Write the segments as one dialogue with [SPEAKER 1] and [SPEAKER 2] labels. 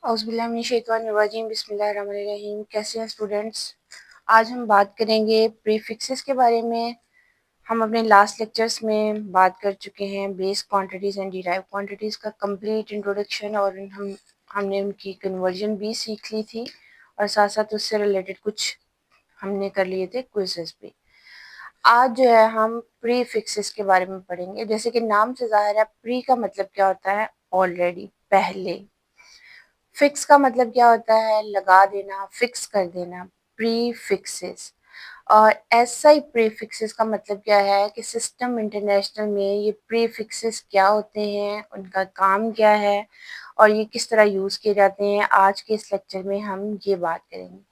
[SPEAKER 1] औज़ुबिल्लाहिमिनश्शैतानिर्रजीम बिस्मिल्लाहिर्रहमानिर्रहीम। कैसे हैं स्टूडेंट्स? आज हम बात करेंगे प्रीफिक्सेस के बारे में। हम अपने लास्ट लेक्चर्स में बात कर चुके हैं base quantities and derive quantities का कंप्लीट इंट्रोडक्शन, और हमने उनकी कन्वर्जन भी सीख ली थी और साथ साथ उससे रिलेटेड कुछ हमने कर लिए थे क्विज़ेस भी। आज जो है हम प्रीफिक्सेस के बारे में पढ़ेंगे। जैसे कि नाम से ज़ाहिर है, प्री का मतलब क्या होता है? ऑलरेडी, पहले। फिक्स का मतलब क्या होता है? लगा देना, फिक्स कर देना, प्रीफिक्सेस। और एसआई प्रीफिक्सेस का मतलब क्या है कि सिस्टम इंटरनेशनल में ये प्रीफिक्सेस क्या होते हैं, उनका काम क्या है और ये किस तरह यूज़ किए जाते हैं। आज के इस लेक्चर में हम ये बात करेंगे।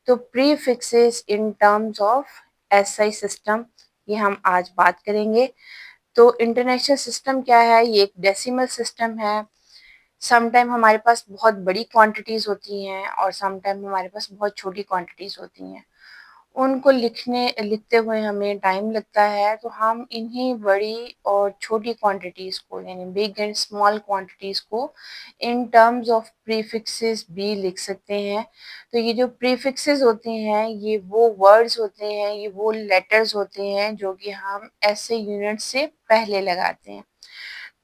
[SPEAKER 1] तो prefixes in terms of SI system, ये हम आज बात करेंगे। तो इंटरनेशनल सिस्टम क्या है? ये एक डेसिमल सिस्टम है। समटाइम हमारे पास बहुत बड़ी क्वांटिटीज़ होती हैं और समटाइम हमारे पास बहुत छोटी क्वांटिटीज़ होती हैं। उनको लिखते हुए हमें टाइम लगता है, तो हम इन्हीं बड़ी और छोटी क्वांटिटीज़ को, यानी बिग एंड स्मॉल क्वांटिटीज़ को इन टर्म्स ऑफ प्रीफिक्सेस भी लिख सकते हैं। तो ये जो प्रीफिक्सेस होते हैं, ये वो वर्ड्स होते हैं, ये वो लेटर्स होते हैं जो कि हम ऐसे यूनिट से पहले लगाते हैं।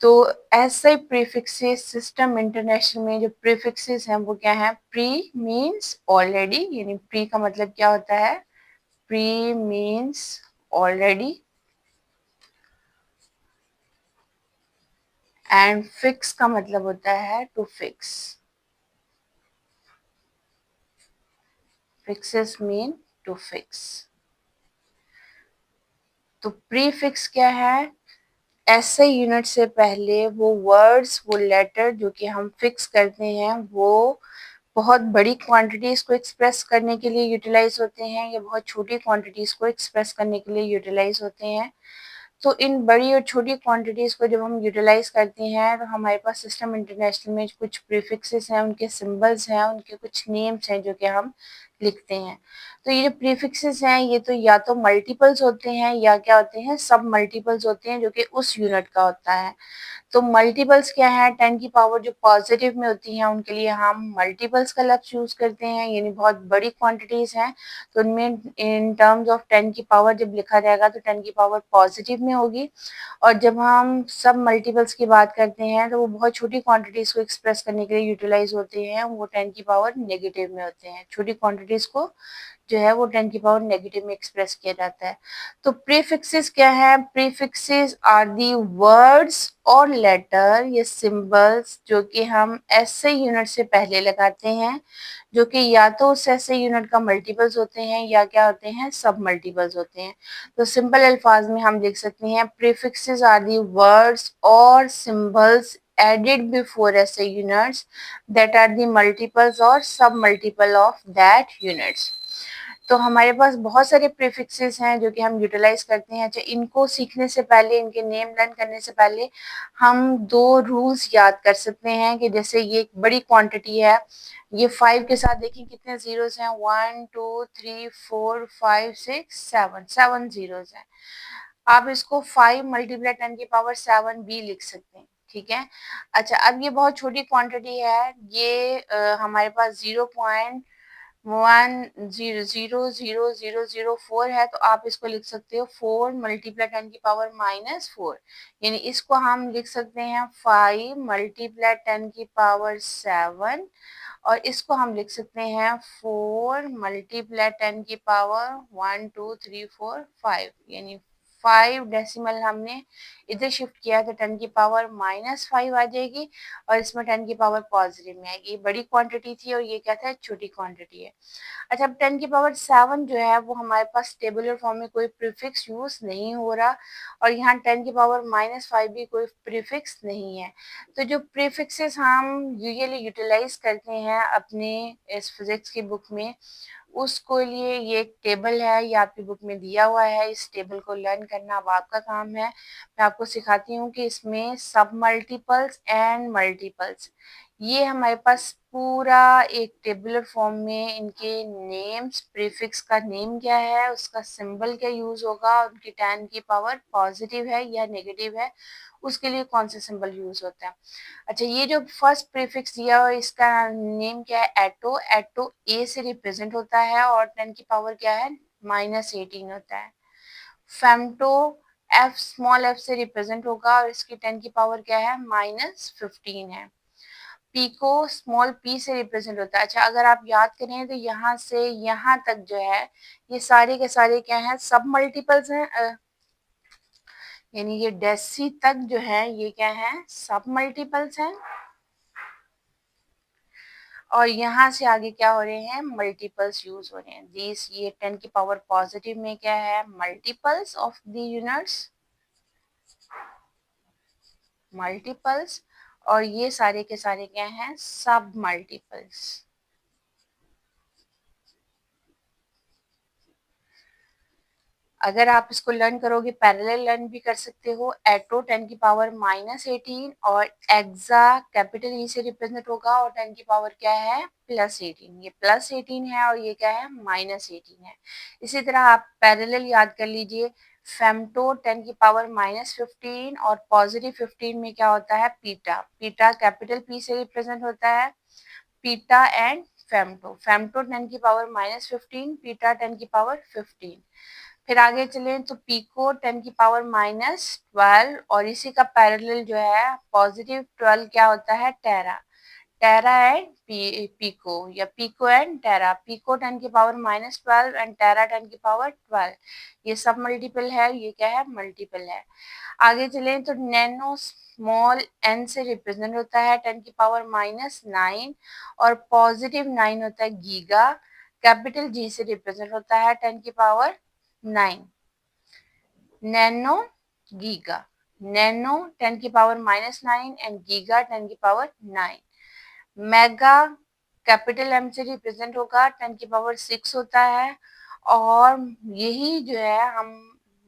[SPEAKER 1] तो ऐसे प्रीफिक्सेस सिस्टम इंटरनेशनल में जो प्रीफिक्सेस हैं वो क्या है? प्री मीन्स ऑलरेडी, यानी प्री का मतलब क्या होता है? Pre means already, and fix का मतलब होता है to fix. Fixes mean to fix. तो प्रीफिक्स क्या है? ऐसे यूनिट से पहले वो वर्ड्स, वो लेटर जो कि हम फिक्स करते हैं, वो बहुत बड़ी क्वांटिटीज़ को एक्सप्रेस करने के लिए यूटिलाइज होते हैं या बहुत छोटी क्वांटिटीज़ को एक्सप्रेस करने के लिए यूटिलाइज होते हैं। तो इन बड़ी और छोटी क्वांटिटीज़ को जब हम यूटिलाइज करते हैं, तो हमारे पास सिस्टम इंटरनेशनल में कुछ प्रीफिक्सेस हैं, उनके सिंबल्स हैं, उनके कुछ नेम्स हैं जो कि हम लिखते हैं। तो ये जो प्रीफिक्सेस हैं, ये तो या तो मल्टीपल्स होते हैं या क्या होते हैं? सब मल्टीपल्स होते हैं, जो कि उस यूनिट का होता है। तो मल्टीपल्स क्या है? 10 की पावर जो पॉजिटिव में होती हैं, उनके लिए हम मल्टीपल्स का लफ्ज़ यूज़ करते हैं, यानी बहुत बड़ी क्वांटिटीज़ हैं, तो उनमें इन टर्म्स ऑफ 10 की पावर जब लिखा जाएगा तो 10 की पावर पॉजिटिव में होगी। और जब हम सब मल्टीपल्स की बात करते हैं, तो वो बहुत छोटी क्वांटिटीज़ को एक्सप्रेस करने के लिए यूटिलाइज़ होते हैं, वो 10 की पावर नेगेटिव में होते हैं। छोटी क्वांटिटीज़ को जो है वो 10 की पावर नेगेटिव में एक्सप्रेस किया जाता है। तो प्रीफिक्सेस क्या है? प्रीफिक्सेस आर दी वर्ड्स और लेटर, ये सिंबल्स जो कि हम ऐसे यूनिट से पहले लगाते हैं, जो कि या तो उस ऐसे यूनिट का मल्टीपल्स होते हैं या क्या होते हैं? सब मल्टीपल्स होते हैं। तो सिंपल अल्फाज में हम लिख सकते हैं प्रीफिक्सेस आर दी वर्ड्स और सिंबल्स added before ऐसे units that are the multiples or sub multiple of that units। तो हमारे पास बहुत सारे प्रीफिक्सेस हैं जो कि हम यूटिलाइज करते हैं। अच्छा, इनको सीखने से पहले, इनके नेम लर्न करने से पहले हम दो रूल्स याद कर सकते हैं कि जैसे ये एक बड़ी क्वांटिटी है, ये 5 के साथ देखिए कितने जीरोस हैं? 1 2 3 4 5 6 7, 7 जीरोस हैं। आप इसको 5 मल्टीप्लाई 10 की पावर 7 भी लिख सकते हैं, ठीक है। अच्छा, अब ये बहुत छोटी क्वांटिटी है, ये हमारे पास 0.1000004 है, तो आप इसको लिख सकते हो 4 मल्टीप्लाई 10 की पावर -4, यानी इसको हम लिख सकते हैं 5 मल्टीप्लाई 10 की पावर 7, और इसको हम लिख सकते हैं 4 मल्टीप्लाई 10 की पावर 1 2 3 4 5, यानी 5 डेसिमल हमने इधर शिफ्ट किया तो 10 की पावर -5 आ जाएगी और इसमें 10 की पावर पॉजिटिव में आएगी। बड़ी क्वांटिटी थी और ये क्या था? छोटी क्वांटिटी है। अच्छा, अब 10 की पावर 7 जो है वो हमारे पास टेबुलर फॉर्म में कोई प्रीफिक्स यूज नहीं हो रहा, और यहाँ 10 की पावर -5 भी कोई प्रीफिक्स नहीं है। तो जो प्रीफिक्सेस हम यूजुअली यूटिलाइज करते हैं अपने इस फिजिक्स की बुक में, उसको लिए ये एक टेबल है, ये आपकी बुक में दिया हुआ है। इस टेबल को लर्न करना अब आपका काम है। मैं आपको सिखाती हूँ कि इसमें सब मल्टीपल्स एंड मल्टीपल्स, ये हमारे पास पूरा एक टेबुलर फॉर्म में इनके नेम्स, प्रीफिक्स का नेम क्या है, उसका सिंबल क्या यूज होगा, उनकी 10 की पावर पॉजिटिव है या नेगेटिव है, उसके लिए कौन सा सिंबल यूज होता है। अच्छा, ये जो फर्स्ट प्रीफिक्स दिया हुआ इसका नेम क्या है, एटो। एटो ए से रिप्रेजेंट होता है और 10 की पावर क्या है, -18 होता है। फेमटो एफ, स्मॉल एफ से रिप्रेजेंट होगा और इसकी 10 की पावर क्या है, -15 है। पीको स्मॉल पी से रिप्रेजेंट होता है। अच्छा, अगर आप याद करें तो यहाँ से यहाँ तक जो है ये सारे के सारे क्या हैं, सब मल्टीपल्स हैं। यानी ये डेसी तक जो है ये क्या है, सब मल्टीपल्स हैं। और यहाँ से आगे क्या हो रहे हैं, मल्टीपल्स यूज हो रहे हैं। दिस, ये 10 की पावर पॉजिटिव में क्या है, multiples of the units, multiples. और ये सारे के सारे क्या हैं, सब मल्टीपल्स। अगर आप इसको लर्न करोगे, पैरेलल लर्न भी कर सकते हो। एटो 10 की पावर -18 और एक्सा कैपिटल ई से रिप्रेजेंट होगा और 10 की पावर क्या है, +18। ये +18 है और ये क्या है, -18 है। इसी तरह आप पैरेलल याद कर लीजिए। फेमटो 10 की पावर -15 और +15 में क्या होता है, पीटा। पीटा कैपिटल पी से रिप्रेजेंट होता है। पीटा एंड फेमटो। फेमटो 10 की पावर -15, पीटा 10 की पावर 15। फिर आगे चलें तो पीको 10 की पावर -12 और इसी का पैरेलल जो है +12 क्या होता है, टेरा। टेरा एंड पीको या पीको एंड टेरा। पीको 10 की पावर -12 एंड टेरा 10 की पावर 12। ये सब मल्टीपल है, ये क्या है, मल्टीपल है। आगे चलें तो नैनो स्मॉल एन से रिप्रेजेंट होता है 10 की पावर -9 और +9 होता है गीगा। कैपिटल जी से रिप्रेजेंट होता है 10 की पावर 9। Nano giga. नैनो 10 की पावर -9 एंड गीगा 10 की पावर 9। मेगा कैपिटल एम से रिप्रेजेंट होगा, 10 की पावर 6 होता है। और यही जो है हम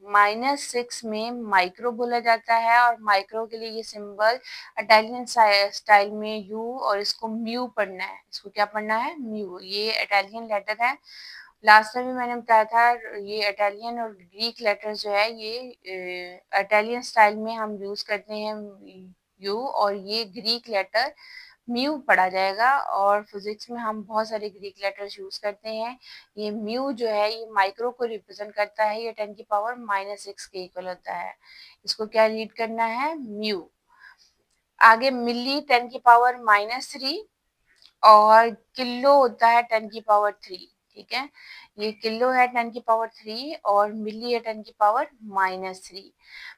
[SPEAKER 1] -6 में माइक्रो बोला जाता है और माइक्रो के लिए ये सिंबल इटालियन स्टाइल में यू, और इसको म्यू पढ़ना है। इसको क्या पढ़ना है, म्यू। ये इटालियन लेटर है। लास्ट टाइम भी मैंने बताया था, ये इटालियन और ग्रीक लेटर्स जो है ये इटालियन स्टाइल में हम यूज करते हैं यू, और ये ग्रीक लेटर म्यू पढ़ा जाएगा। और फिजिक्स में हम बहुत सारे ग्रीक लेटर्स यूज करते हैं। ये म्यू जो है ये माइक्रो को रिप्रेजेंट करता है। ये 10 की पावर -6 के इक्वल होता है। इसको क्या रीड करना है, म्यू। आगे मिली 10 की पावर -3 और किलो होता है 10 की पावर 3। ठीक है, ये किलो है 10 की पावर 3 और मिली है 10 की पावर -3।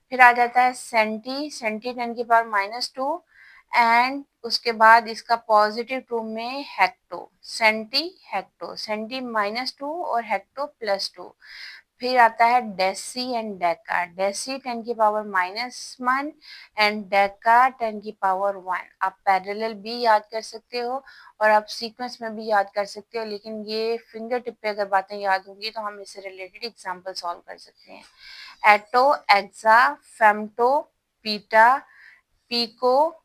[SPEAKER 1] फिर आ जाता है सेंटी। सेंटी 10 की पावर -2 एंड उसके बाद इसका पॉजिटिव 2 में हेक्टो। सेंटी हेक्टो, सेंटी -2 और हेक्टो +2। फिर आता है डेसी एंड डेका। डेसी 10 की पावर -1 एंड डेका 10 की पावर 1। आप पैरेलल भी याद कर सकते हो और आप सीक्वेंस में भी याद कर सकते हो, लेकिन ये फिंगर टिप पे अगर बातें याद होंगी तो हम इससे रिलेटेड एग्जांपल सॉल्व कर सकते हैं। एटो, exa, femto, peta, pico,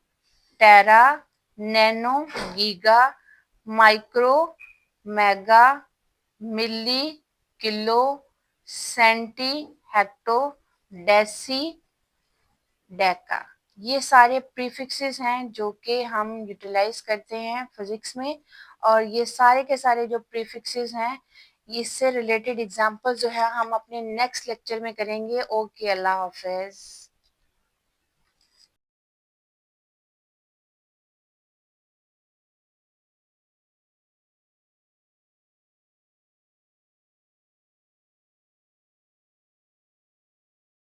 [SPEAKER 1] tera, nano, giga, micro, mega, milli, kilo, centi, hecto, deci, deca. ये सारे प्रीफिक्सेस हैं जो कि हम यूटिलाइज करते हैं फिजिक्स में। और ये सारे के सारे जो प्रीफिक्सेस हैं, इससे रिलेटेड एग्जांपल जो है हम अपने नेक्स्ट लेक्चर में करेंगे। ओके, अल्लाह हाफिज।